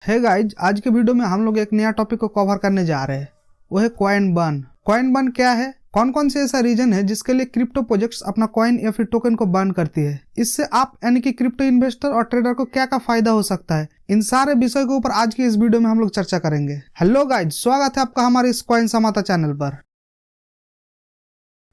है गाइज, आज के वीडियो में हम लोग एक नया टॉपिक को कवर करने जा रहे हैं। वो है कॉइन बर्न। कॉइन बर्न क्या है, कौन कौन से ऐसा रीजन है जिसके लिए क्रिप्टो प्रोजेक्ट्स अपना कॉइन या फिर टोकन को बर्न करती है, इससे आप यानी कि क्रिप्टो इन्वेस्टर और ट्रेडर को क्या फायदा हो सकता है, इन सारे विषय के ऊपर आज की इस वीडियो में हम लोग चर्चा करेंगे। हेलो गाइज, स्वागत है आपका हमारे इस कॉइन समाता चैनल पर।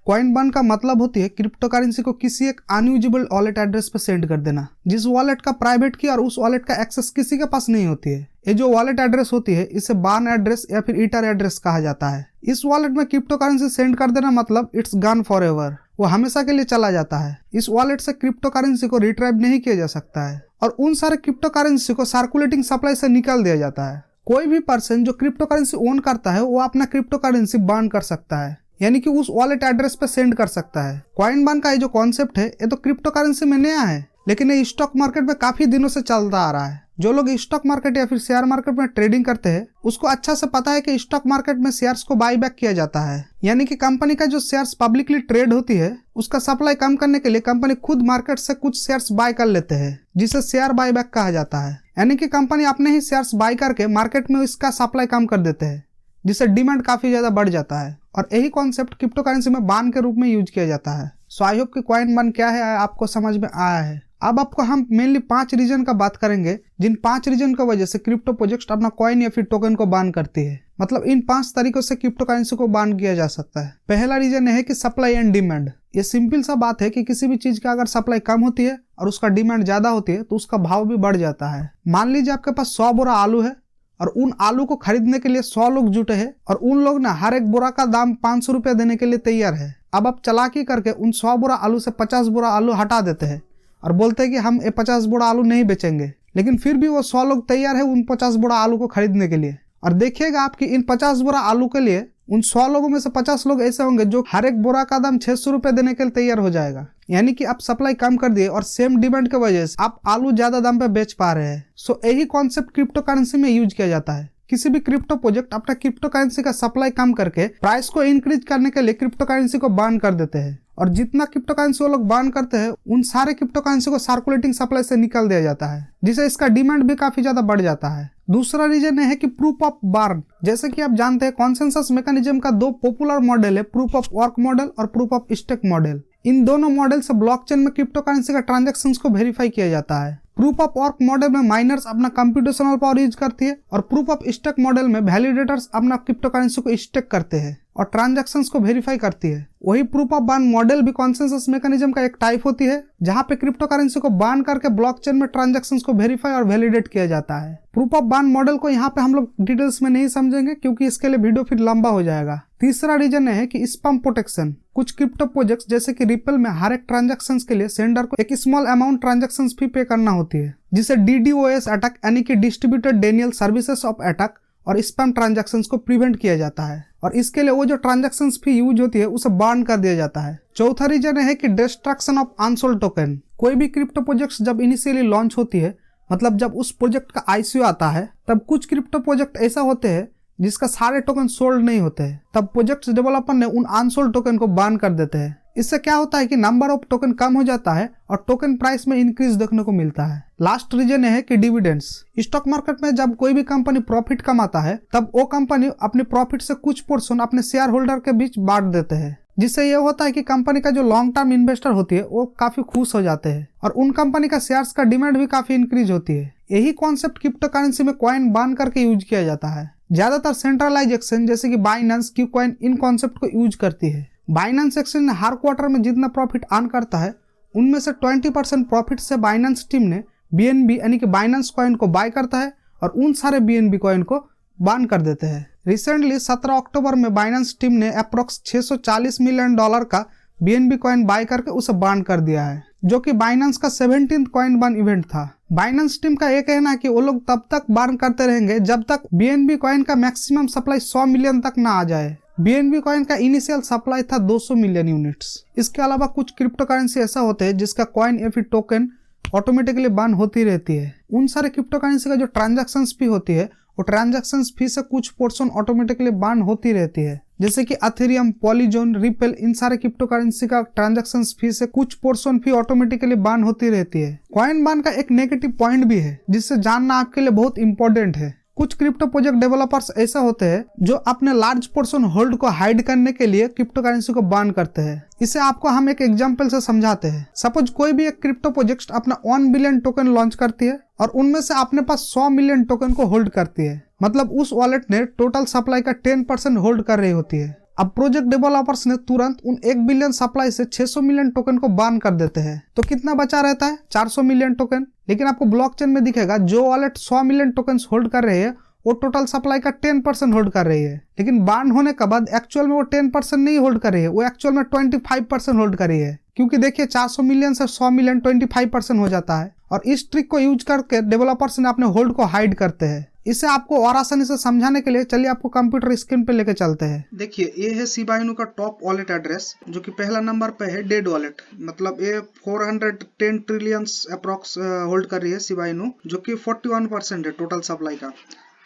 कॉइन बर्न का मतलब होती है क्रिप्टो करेंसी को किसी एक अनयूजेबल वॉलेट एड्रेस पर सेंड कर देना, जिस वॉलेट का प्राइवेट की और उस वॉलेट का एक्सेस किसी के पास नहीं होती है। ये जो वॉलेट एड्रेस होती है इसे बर्न एड्रेस या फिर ईथर एड्रेस कहा जाता है। इस वॉलेट में क्रिप्टो करेंसी सेंड कर देना मतलब इट्स गन फॉर एवर, वो हमेशा के लिए चला जाता है। इस वॉलेट से क्रिप्टो करेंसी को रिट्राइव नहीं किया जा सकता है और उन सारे क्रिप्टो करेंसी को सर्कुलेटिंग सप्लाई से निकाल दिया जाता है। कोई भी पर्सन जो क्रिप्टो करेंसी ओन करता है वो अपना क्रिप्टो करेंसी बर्न कर सकता है, यानी कि उस वॉलेट एड्रेस पे सेंड कर सकता है। कॉइन बर्न का ये जो कॉन्सेप्ट है ये तो क्रिप्टो करेंसी में नया है, लेकिन ये स्टॉक मार्केट में काफी दिनों से चलता आ रहा है। जो लोग स्टॉक मार्केट या फिर शेयर मार्केट में ट्रेडिंग करते हैं उसको अच्छा से पता है कि स्टॉक मार्केट में शेयर्स को बाई बैक किया जाता है, यानी कि कंपनी का जो शेयर्स पब्लिकली ट्रेड होती है उसका सप्लाई कम करने के लिए कंपनी खुद मार्केट से कुछ शेयर्स बाय कर लेते हैं, जिसे शेयर बाई बैक कहा जाता है। यानी कि कंपनी अपने ही शेयर्स बाय करके मार्केट में इसका सप्लाई कम कर देते हैं, जिससे डिमांड काफी ज्यादा बढ़ जाता है। और यही कॉन्सेप्ट क्रिप्टो करेंसी में बर्न के रूप में यूज किया जाता है। सो आई होप कि कॉइन बर्न क्या है आपको समझ में आया है। अब आपको हम मेनली 5 रीजन का बात करेंगे, जिन 5 रीजन की वजह से क्रिप्टो प्रोजेक्ट अपना कॉइन या फिर टोकन को बर्न करती है। मतलब इन 5 तरीकों से क्रिप्टो करेंसी को बर्न किया जा सकता है। पहला रीजन है कि सप्लाई एंड डिमांड। ये सिंपल सा बात है कि किसी भी चीज का अगर सप्लाई कम होती है और उसका डिमांड ज्यादा होती है तो उसका भाव भी बढ़ जाता है। मान लीजिए आपके पास 100 बोरा आलू है और उन आलू को खरीदने के लिए 100 लोग जुटे हैं और उन लोग ना हर एक बोरा का दाम 500 रुपया देने के लिए तैयार है। अब आप चालाकी करके उन 100 बोरा आलू से 50 बोरा आलू हटा देते हैं और बोलते हैं कि हम ये 50 बोरा आलू नहीं बेचेंगे, लेकिन फिर भी वो 100 लोग तैयार है उन 50 बोरा आलू को खरीदने के लिए। और देखिएगा आपकी इन 50 बोरा आलू के लिए उन 100 लोगों में से 50 लोग ऐसे होंगे जो हर एक बोरा का दाम 600 रुपये देने के लिए तैयार हो जाएगा। यानी कि आप सप्लाई कम कर दिए और सेम डिमांड की वजह से आप आलू ज्यादा दाम पे बेच पा रहे हैं। सो यही कॉन्सेप्ट क्रिप्टो करेंसी में यूज किया जाता है। किसी भी क्रिप्टो प्रोजेक्ट अपना क्रिप्टो करेंसी का सप्लाई कम करके प्राइस को इंक्रीज करने के लिए क्रिप्टो करेंसी को बर्न कर देते हैं, और जितना क्रिप्टो करेंसी वो लोग बर्न करते हैं उन सारे क्रिप्टो करेंसी को सर्कुलेटिंग सप्लाई से निकाल दिया जाता है, जिससे इसका डिमांड भी काफी ज्यादा बढ़ जाता है। दूसरा रीजन है कि प्रूफ ऑफ बर्न। जैसे कि आप जानते हैं कॉन्सेंसस मैकेनिज्म का 2 पॉपुलर मॉडल है, प्रूफ ऑफ वर्क मॉडल और प्रूफ ऑफ स्टेक मॉडल। इन दोनों मॉडल से ब्लॉकचेन में क्रिप्टो करेंसी का ट्रांजैक्शंस को वेरीफाई किया जाता है। प्रूफ ऑफ वर्क मॉडल में माइनर्स अपना कंप्यूटेशनल पावर यूज करती है और प्रूफ ऑफ स्टेक मॉडल में वैलिडेटर्स अपना क्रिप्टो करेंसी को स्टेक करते हैं और ट्रांजैक्शंस को वेरीफाई करती है। वही प्रूफ ऑफ बर्न मॉडल भी कॉन्सेंसस मैकेनिज्म का एक टाइप होती है, जहां पे क्रिप्टो करेंसी को बर्न करके ब्लॉकचेन में ट्रांजैक्शंस को वेरीफाई और वैलिडेट किया जाता है। प्रूफ ऑफ बर्न मॉडल को यहाँ पे हम लोग डिटेल्स में नहीं समझेंगे क्योंकि इसके लिए वीडियो फिर लंबा हो जाएगा। तीसरा रीजन है कि स्पैम प्रोटेक्शन। कुछ क्रिप्टो प्रोजेक्ट्स जैसे कि रिपल में हर एक ट्रांजैक्शंस के लिए सेंडर को एक स्मॉल अमाउंट ट्रांजैक्शंस फी पे करना होती है, जिसे DDoS अटैक यानी कि distributed Daniel services of attack और स्पैम ट्रांजैक्शंस को प्रिवेंट किया जाता है, और इसके लिए वो जो ट्रांजैक्शंस फी यूज होती है उसे बर्न कर दिया जाता है। चौथा रीजन है कि डिस्ट्रक्शन ऑफ अनसोल्ड टोकन। कोई भी क्रिप्टो प्रोजेक्ट जब इनिशियली लॉन्च होती है, मतलब जब उस प्रोजेक्ट का ICO आता है, तब कुछ क्रिप्टो प्रोजेक्ट ऐसा होते हैं जिसका सारे टोकन सोल्ड नहीं होते हैं। तब प्रोजेक्ट डेवलपर ने उन अनसोल्ड टोकन को बर्न कर देते हैं। इससे क्या होता है कि नंबर ऑफ टोकन कम हो जाता है और टोकन प्राइस में इंक्रीज देखने को मिलता है। लास्ट रीजन है कि डिविडेंड्स। स्टॉक मार्केट में जब कोई भी कंपनी प्रॉफिट कमाता है तब वो कंपनी अपने प्रॉफिट से कुछ पोर्शन अपने शेयर होल्डर के बीच बांट देते हैं, जिससे ये होता है कि कंपनी का जो लॉन्ग टर्म इन्वेस्टर होती है वो काफी खुश हो जाते हैं और उन कंपनी का शेयर्स का डिमांड भी काफी इंक्रीज होती है। यही कॉन्सेप्ट क्रिप्टो करेंसी में कॉइन बर्न करके यूज किया जाता है। ज्यादातर सेंट्रलाइज एक्सचेंज जैसे कि बाइनेंस, क्यूकॉइन इन कॉन्सेप्ट को यूज करती है। बाइनेंस एक्सचेंज हर क्वार्टर में जितना प्रॉफिट अर्न करता है उनमें से 20% प्रॉफिट से बाइनेंस टीम ने BNB यानी कि बाइनेंस कॉइन को बाय करता है और उन सारे BNB कॉइन को बर्न कर देते हैं। रिसेंटली 17 अक्टूबर में बाइनेंस टीम ने अप्रोक्स $640 मिलियन का BNB कॉइन बाय करके उसे बर्न कर दिया है, जो कि बाइनेंस का 17th कॉइन बर्न इवेंट था। बाइनेंस टीम का ये कहना है कि वो लोग तब तक बर्न करते रहेंगे जब तक BNB कॉइन का मैक्सिमम सप्लाई 100 मिलियन तक ना आ जाए। BNB कॉइन का इनिशियल सप्लाई था 200 मिलियन यूनिट्स। इसके अलावा कुछ क्रिप्टो करेंसी ऐसा होते हैं जिसका कॉइन या फिर टोकन ऑटोमेटिकली बर्न होती रहती है। उन सारे क्रिप्टो करेंसी का जो ट्रांजैक्शंस फी होती है वो ट्रांजैक्शंस फी से कुछ पोर्शन ऑटोमेटिकली बर्न होती रहती है। जैसे कि अथेरियम, पॉलीजोन, रिपल, इन सारे क्रिप्टो करेंसी का ट्रांजैक्शन फी से कुछ पोर्शन फी ऑटोमेटिकली बान होती रहती है। कॉइन बान का एक नेगेटिव पॉइंट भी है जिससे जानना आपके लिए बहुत इंपॉर्टेंट है। कुछ क्रिप्टो प्रोजेक्ट डेवलपर्स ऐसा होते हैं जो अपने लार्ज पोर्शन होल्ड को हाइड करने के लिए क्रिप्टो करेंसी को बान करते हैं। इसे आपको हम एक एग्जांपल से समझाते हैं। सपोज कोई भी एक क्रिप्टो प्रोजेक्ट अपना 1 बिलियन टोकन लॉन्च करती है और उनमें से अपने पास 100 मिलियन टोकन को होल्ड करती है, मतलब उस वॉलेट ने टोटल सप्लाई का 10% होल्ड कर रही होती है। अब प्रोजेक्ट डेवलपर्स ने तुरंत उन 1 बिलियन सप्लाई से 600 मिलियन टोकन को बान कर देते हैं, तो कितना बचा रहता है? 400 मिलियन टोकन। लेकिन आपको ब्लॉकचेन में दिखेगा जो वॉलेट 100 मिलियन टोकन होल्ड कर रहे हैं वो टोटल सप्लाई का 10% होल्ड कर रही है। लेकिन बान होने के बाद एक्चुअल में वो 10% नहीं होल्ड कर रही है, वो एक्चुअल में 25% होल्ड कर रही है। क्योंकि देखिए 400 मिलियन से 100 मिलियन 25% हो जाता है और इस ट्रिक को यूज करके डेवलपर्स ने अपने होल्ड को हाइड करते हैं। इसे आपको और आसानी से समझाने के लिए चलिए आपको कंप्यूटर स्क्रीन पे लेके चलते हैं। देखिए ये है शिबा इनू का टॉप वॉलेट एड्रेस, जो कि पहला नंबर पे है डेड वॉलेट, मतलब ये 410 ट्रिलियन अप्रॉक्स होल्ड कर रही है शिबा इनू, जो कि 41% है टोटल सप्लाई का।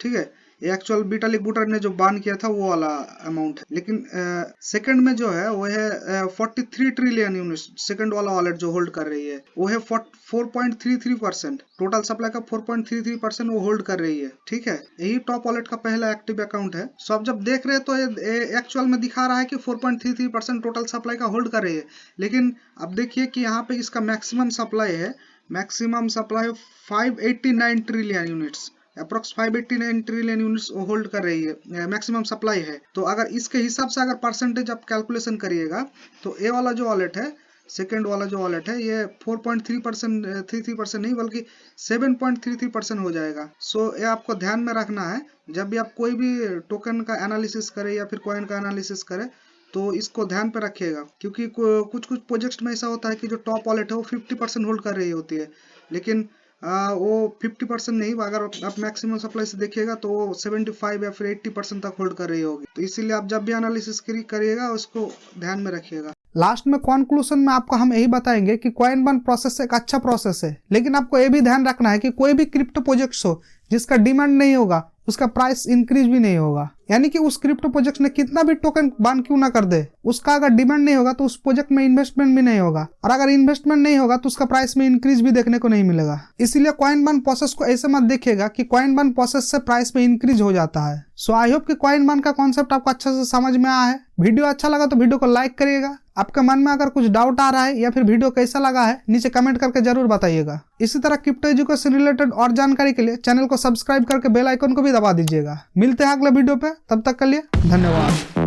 ठीक है, ये एक्चुअल विटालिक बुटेरिन ने जो बान किया था वो वाला अमाउंट है। लेकिन सेकंड में जो है वो है 43 ट्रिलियन यूनिट्स। सेकंड वाला वॉलेट जो होल्ड कर रही है वो है 4.33%, टोटल सप्लाई का 4.33% वो होल्ड कर रही है। ठीक है, यही टॉप वॉलेट का पहला एक्टिव अकाउंट है। सो आप जब देख रहे हैं तो ये एक्चुअल में दिखा रहा है कि 4.33% टोटल सप्लाई का होल्ड कर रही है। लेकिन अब देखिए कि यहाँ पे इसका मैक्सिमम सप्लाई है, maximum supply 589 trillion units, approx 589 trillion units hold कर रही है, मैक्सिमम सप्लाई है। तो अगर इसके हिसाब से अगर परसेंटेज आप कैलकुलेशन करिएगा तो ये वाला जो वॉलेट है, सेकेंड वाला जो वॉलेट है, ये 4.33% नहीं बल्कि 7.33% हो जाएगा। सो ये आपको ध्यान में रखना है जब भी आप कोई भी टोकन का एनालिसिस करें या फिर कॉइन का एनालिसिस करें तो इसको ध्यान पे रखिएगा। क्योंकि कुछ प्रोजेक्ट में ऐसा होता है कि जो टॉप वॉलेट है वो 50% होल्ड कर रही होती है, लेकिन वो 50% नहीं, अगर आप मैक्सिमम सप्लाई से देखिएगा तो वो 75 या फिर 80% तक होल्ड कर रही होगी। तो इसीलिए आप जब भी एनालिसिस करिएगा उसको ध्यान में रखिएगा। लास्ट में कंक्लूजन में आपको हम यही बताएंगे कि कॉइन बान प्रोसेस एक अच्छा प्रोसेस है, लेकिन आपको ये भी ध्यान रखना है कि कोई भी क्रिप्टो प्रोजेक्ट हो जिसका डिमांड नहीं होगा उसका प्राइस इंक्रीज भी नहीं होगा। यानी कि उस क्रिप्टो प्रोजेक्ट ने कितना भी टोकन बान क्यों ना कर दे, उसका अगर डिमांड नहीं होगा तो उस प्रोजेक्ट में इन्वेस्टमेंट भी नहीं होगा, और अगर इन्वेस्टमेंट नहीं होगा तो उसका प्राइस में इंक्रीज भी देखने को नहीं मिलेगा। इसीलिए कॉइन बान प्रोसेस को ऐसे मत देखिएगा कि कॉइन बान प्रोसेस से प्राइस में इंक्रीज हो जाता है। सो आई होप कि कॉइन बान का कॉन्सेप्ट आपको अच्छे से समझ में आया है। वीडियो अच्छा लगा तो वीडियो को लाइक करिएगा। आपके मन में अगर कुछ डाउट आ रहा है या फिर वीडियो कैसा लगा है नीचे कमेंट करके जरूर बताइएगा। इसी तरह क्रिप्टो एजुकेशन रिलेटेड और जानकारी के लिए चैनल को सब्सक्राइब करके बेल आइकन को भी दबा दीजिएगा। मिलते हैं अगले वीडियो पे, तब तक के लिए धन्यवाद।